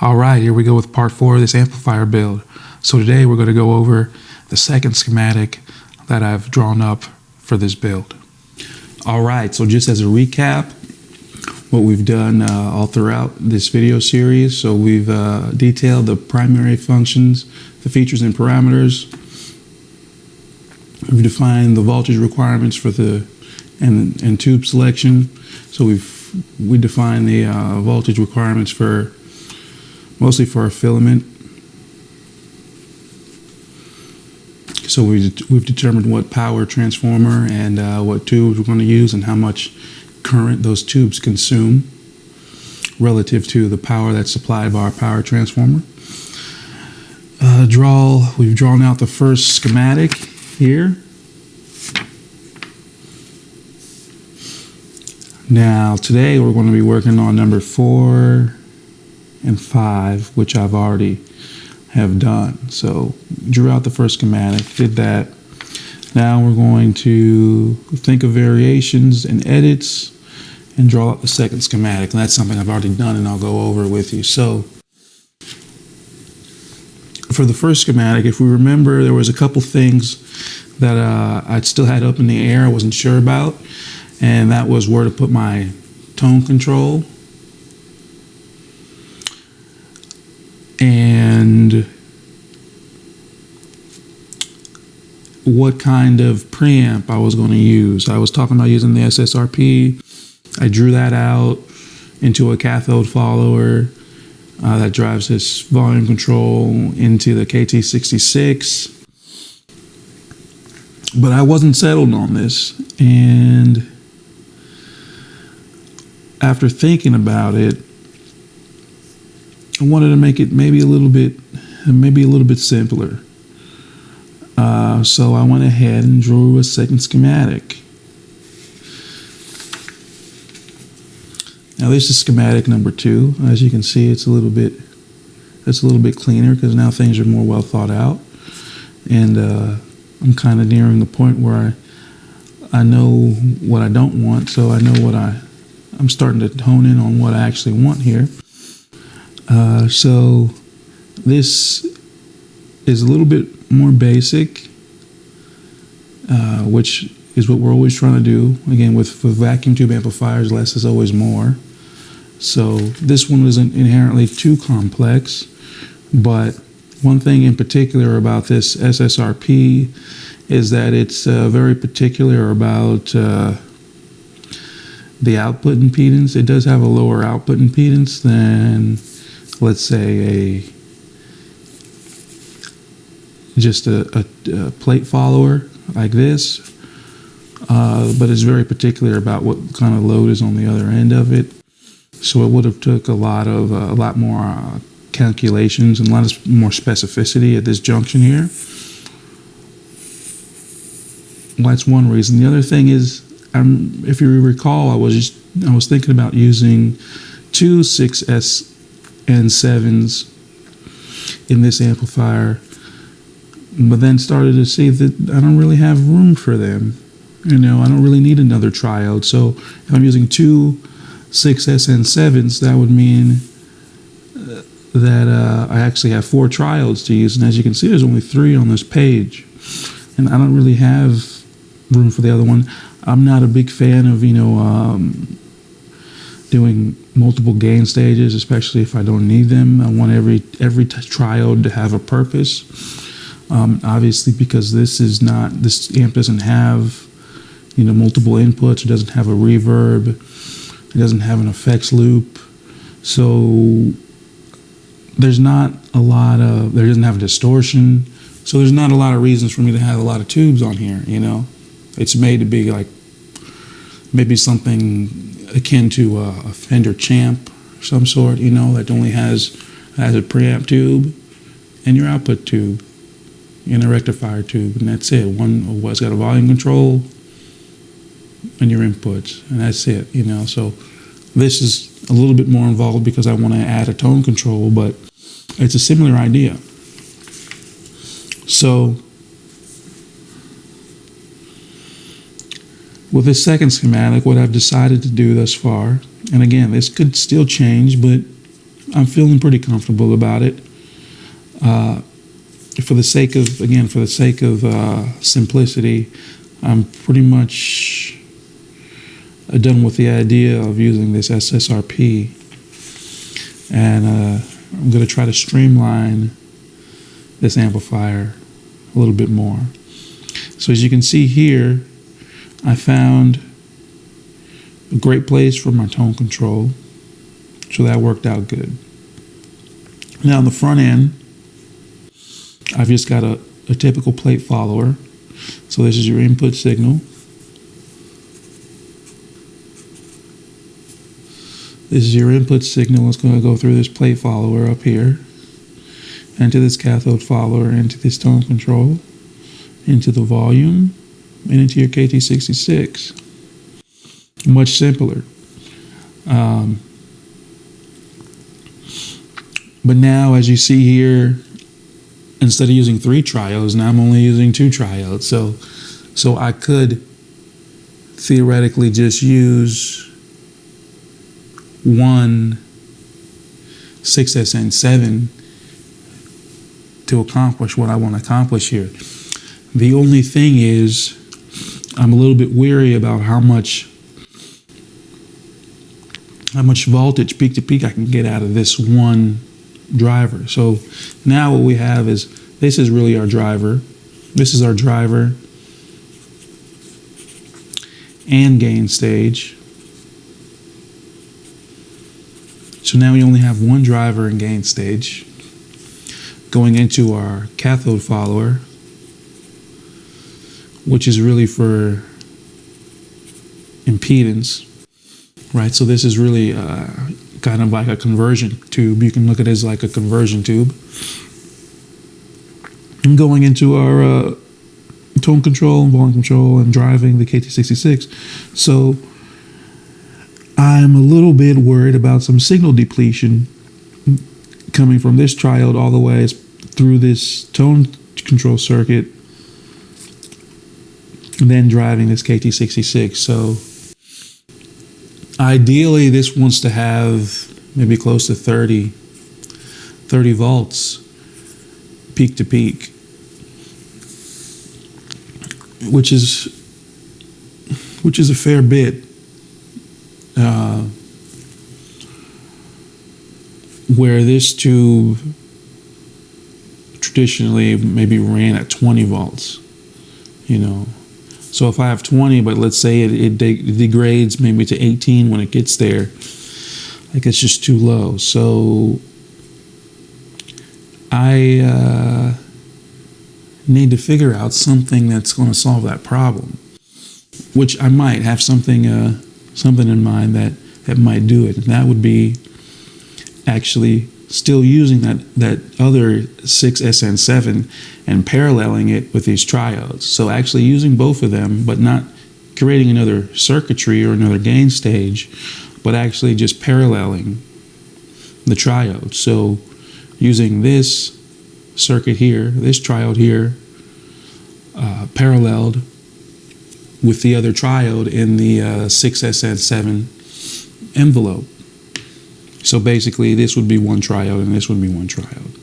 All right, here we go with part 4 of this amplifier build. So today we're going to go over the second schematic that I've drawn up for this build. All right, so just as a recap, what we've done all throughout this video series. So we've detailed the primary functions, the features and parameters. We've defined the voltage requirements for the and tube selection. So we defined the voltage requirements for mostly for a filament. So we've determined what power transformer and what tubes we're going to use and how much current those tubes consume relative to the power that's supplied by our power transformer. We've drawn out the first schematic here. Now today we're going to be working on number 4 and 5, which I've already have done. So drew out the first schematic, did that. Now we're going to think of variations and edits and draw out the second schematic. And that's something I've already done and I'll go over with you. So for the first schematic, if we remember, there was a couple things that I still had up in the air, I wasn't sure about. And that was where to put my tone control and what kind of preamp I was going to use. I was talking about using the SSRP. I drew that out into a cathode follower that drives this volume control into the KT66. But I wasn't settled on this, and after thinking about it, I wanted to make it maybe a little bit simpler. So I went ahead and drew a second schematic. Now this is schematic number 2. As you can see, it's a little bit cleaner because now things are more well thought out, and I'm kind of nearing the point where I know what I don't want, so I know what I'm starting to hone in on what I actually want here. So this is a little bit more basic, which is what we're always trying to do. Again, with vacuum tube amplifiers, less is always more. So this one isn't inherently too complex, but one thing in particular about this SSRP is that it's very particular about the output impedance. It does have a lower output impedance than, let's say, just a plate follower like this, but it's very particular about what kind of load is on the other end of it. So it would have took a lot more calculations and a lot more specificity at this junction here. Well, that's one reason. The other thing is, if you recall, I was thinking about using 2 6S and 7s in this amplifier, but then started to see that I don't really have room for them. I don't really need another triode. So if I'm using 2 6S and 7s, that would mean that I actually have 4 triodes to use. And as you can see, there's only 3 on this page, and I don't really have room for the other one. I'm not a big fan of doing multiple gain stages, especially if I don't need them. I want every triode to have a purpose. Obviously, because this amp doesn't have multiple inputs. It doesn't have a reverb. It doesn't have an effects loop. So there doesn't have distortion. So there's not a lot of reasons for me to have a lot of tubes on here. It's made to be like maybe something akin to a Fender Champ of some sort, that only has a preamp tube and your output tube and a rectifier tube, and that's it. It's got a volume control and your inputs, and that's it. So this is a little bit more involved because I want to add a tone control, but it's a similar idea. So with this second schematic, what I've decided to do thus far, and again, this could still change, but I'm feeling pretty comfortable about it. For the sake of simplicity, I'm pretty much done with the idea of using this SSRP, and I'm going to try to streamline this amplifier a little bit more. So as you can see here, I found a great place for my tone control, so that worked out good. Now on the front end, I've just got a typical plate follower. So this is your input signal. This is your input signal. It's going to go through this plate follower up here, into this cathode follower, into this tone control, into the volume, and into your KT66. Much simpler. But now, as you see here, instead of using 3 triodes, now I'm only using 2 triodes. So I could theoretically just use one 6SN7 to accomplish what I want to accomplish here. The only thing is, I'm a little bit weary about how much voltage peak to peak I can get out of this one driver. So now what we have is, this is really our driver. This is our driver and gain stage. So now we only have one driver and gain stage going into our cathode follower, which is really for impedance, right? So this is really kind of like a conversion tube. You can look at it as like a conversion tube. And going into our tone control, volume control, and driving the KT66. So I'm a little bit worried about some signal depletion coming from this triode all the way through this tone control circuit, and then driving this KT66. So ideally, this wants to have maybe close to 30 volts peak to peak, which is a fair bit. Where this tube traditionally maybe ran at 20 volts, you know. So if I have 20, but let's say it degrades maybe to 18 when it gets there, like it's just too low. So I need to figure out something that's going to solve that problem, which I might have something in mind that might do it. And that would be actually still using that other 6SN7 and paralleling it with these triodes. So actually using both of them, but not creating another circuitry or another gain stage, but actually just paralleling the triode. So using this circuit here, this triode here, paralleled with the other triode in the 6SN7 envelope. So basically this would be one triode and this would be one triode.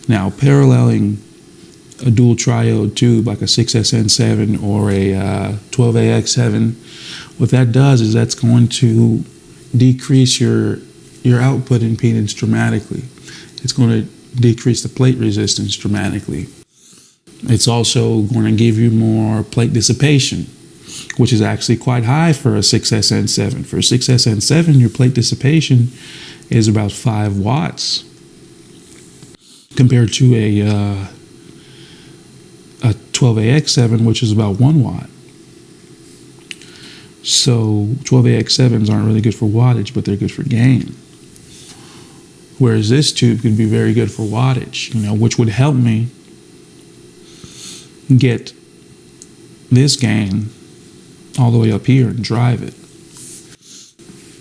Now paralleling a dual triode tube like a 6SN7 or a 12AX7, what that does is that's going to decrease your output impedance dramatically. It's going to decrease the plate resistance dramatically. It's also going to give you more plate dissipation, which is actually quite high for a 6SN7. For a 6SN7, your plate dissipation is about 5 watts compared to a 12AX7, which is about 1 watt. So 12AX7s aren't really good for wattage, but they're good for gain. Whereas this tube could be very good for wattage, which would help me get this gain all the way up here and drive it.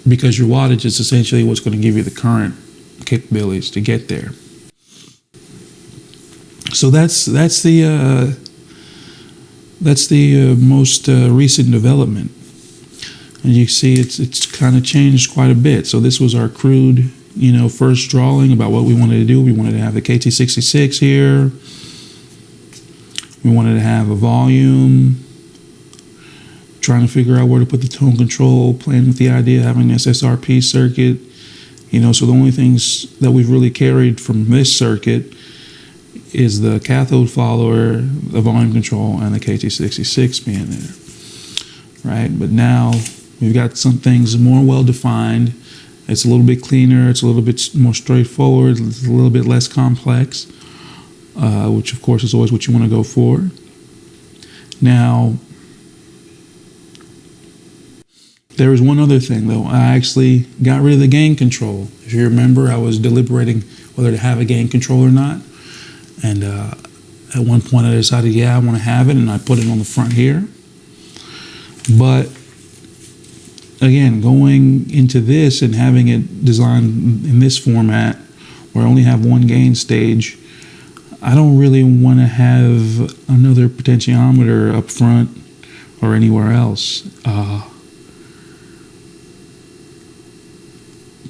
Because your wattage is essentially what's going to give you the current capabilities to get there. So that's the most recent development, and you see it's kind of changed quite a bit. So this was our crude first drawing about what we wanted to do. We wanted to have the KT66 here. We wanted to have a volume. Trying to figure out where to put the tone control, playing with the idea of having this SRP circuit. So the only things that we've really carried from this circuit is the cathode follower, the volume control, and the KT66 being there, right? But now we've got some things more well-defined. It's a little bit cleaner. It's a little bit more straightforward. It's a little bit less complex, which of course is always what you want to go for. Now, there was one other thing, though. I actually got rid of the gain control. If you remember, I was deliberating whether to have a gain control or not. And at one point, I decided, I want to have it, and I put it on the front here. But again, going into this and having it designed in this format, where I only have one gain stage, I don't really want to have another potentiometer up front or anywhere else.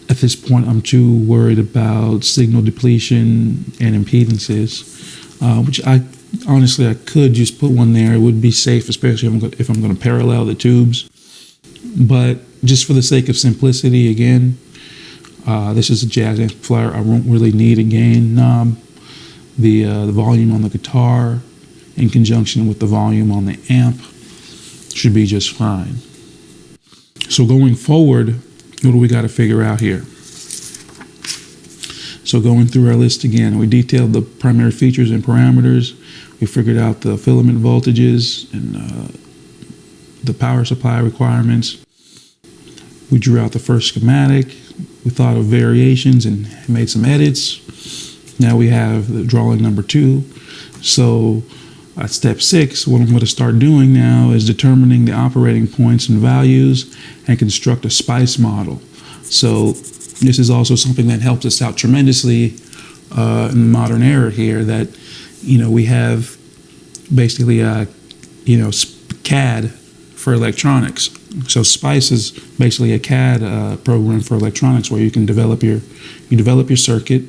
At this point, I'm too worried about signal depletion and impedances, which I could just put one there. It would be safe, especially if I'm going to parallel the tubes. But just for the sake of simplicity, again, this is a jazz amplifier. I won't really need a gain knob. The volume on the guitar in conjunction with the volume on the amp should be just fine. So going forward, what do we got to figure out here? So going through our list again, we detailed the primary features and parameters. We figured out the filament voltages and the power supply requirements. We drew out the first schematic. We thought of variations and made some edits. Now we have the drawing number 2. So at step 6, what I'm going to start doing now is determining the operating points and values and construct a SPICE model. So this is also something that helps us out tremendously in the modern era here, that we have basically CAD for electronics. So SPICE is basically a CAD program for electronics, where you can develop your circuit,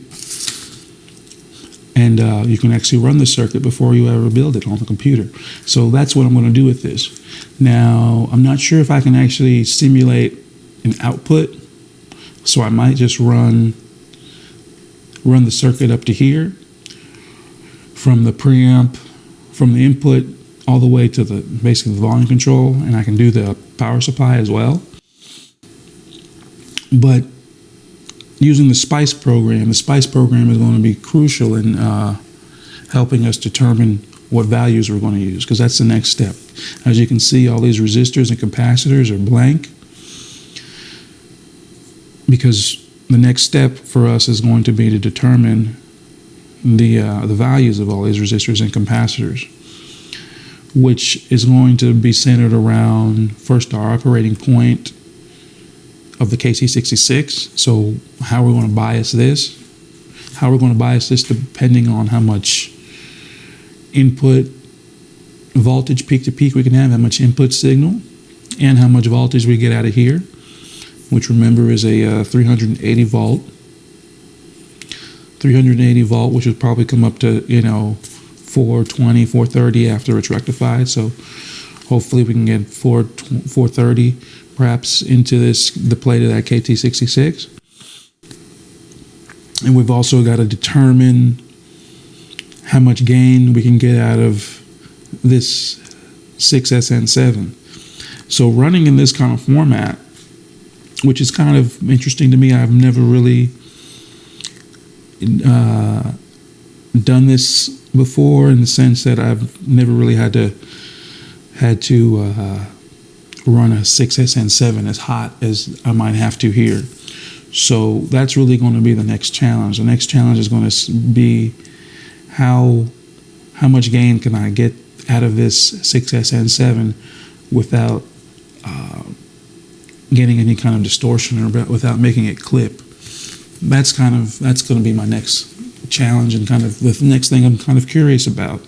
and you can actually run the circuit before you ever build it on the computer. So that's what I'm going to do with this. Now, I'm not sure if I can actually simulate an output, so I might just run the circuit up to here from the preamp, from the input all the way to basically the volume control, and I can do the power supply as well. But using the SPICE program is going to be crucial in helping us determine what values we're going to use, because that's the next step. As you can see, all these resistors and capacitors are blank, because the next step for us is going to be to determine the values of all these resistors and capacitors, which is going to be centered around first our operating point of the KT66. So how we're going to bias this. How we're going to bias this depending on how much input voltage peak to peak we can have, how much input signal, and how much voltage we get out of here, which remember is a 380 volt. 380 volt, which would probably come up to 420, 430 after it's rectified. So hopefully we can get 430 perhaps into the plate of that KT66. And we've also got to determine how much gain we can get out of this 6SN7. So running in this kind of format, which is kind of interesting to me, I've never really done this before, in the sense that I've never really had to run a 6SN7 as hot as I might have to here. So that's really going to be the next challenge. The next challenge is going to be how much gain can I get out of this 6SN7 without getting any kind of distortion, or without making it clip. That's going to be my next challenge, and kind of the next thing I'm kind of curious about.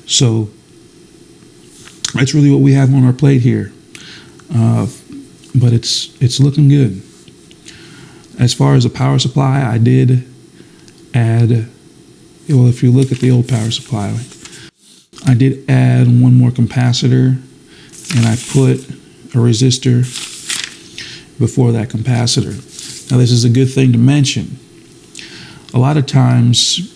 So that's really what we have on our plate here. But it's looking good. As far as the power supply, I did add, well, if you look at the old power supply, I did add one more capacitor, and I put a resistor before that capacitor. Now, this is a good thing to mention. A lot of times,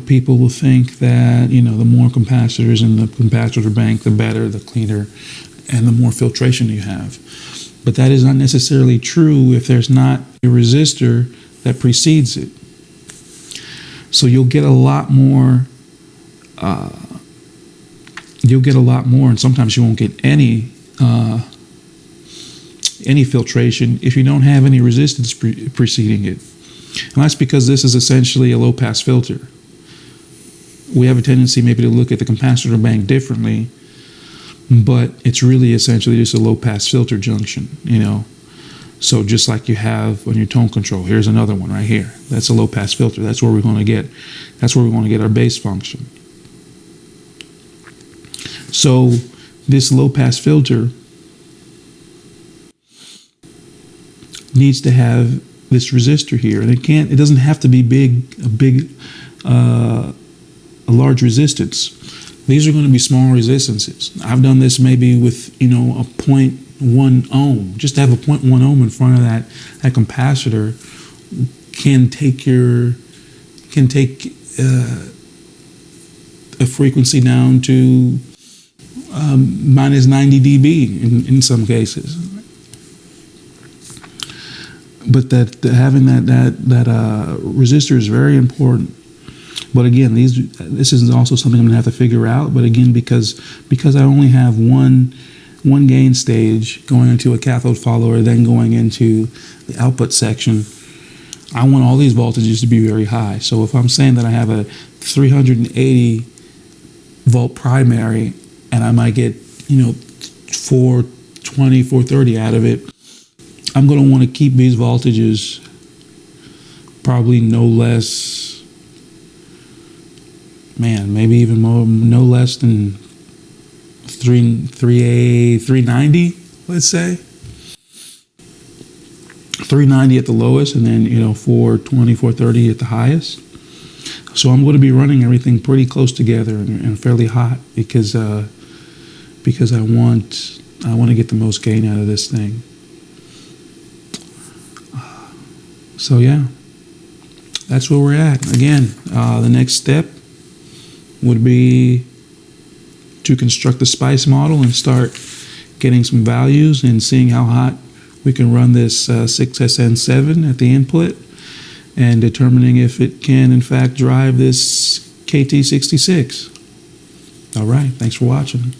people will think that, the more capacitors in the capacitor bank, the better, the cleaner, and the more filtration you have. But that is not necessarily true if there's not a resistor that precedes it. So you'll get a lot more, and sometimes you won't get any filtration if you don't have any resistance preceding it. And that's because this is essentially a low-pass filter. We have a tendency maybe to look at the capacitor bank differently, but it's really essentially just a low-pass filter junction, So just like you have on your tone control, here's another one right here. That's a low-pass filter. That's where we're going to get our bass function. So this low-pass filter needs to have this resistor here, and it doesn't have to be a large resistance. These are going to be small resistances. I've done this maybe with a 0.1 ohm. Just to have a 0.1 ohm in front of that capacitor can take a frequency down to minus 90 dB in some cases. But having that resistor is very important. But again, this is also something I'm going to have to figure out. But again, because I only have one gain stage going into a cathode follower, then going into the output section, I want all these voltages to be very high. So if I'm saying that I have a 380 volt primary and I might get 420, 430 out of it, I'm going to want to keep these voltages probably no less, maybe even more, no less than 390, let's say. 390 at the lowest, and then 420, 430 at the highest. So I'm going to be running everything pretty close together and fairly hot because I want to get the most gain out of this thing. So yeah, that's where we're at. Again, the next step would be to construct the SPICE model and start getting some values and seeing how hot we can run this 6SN7 at the input, and determining if it can in fact drive this KT66. All right, thanks for watching.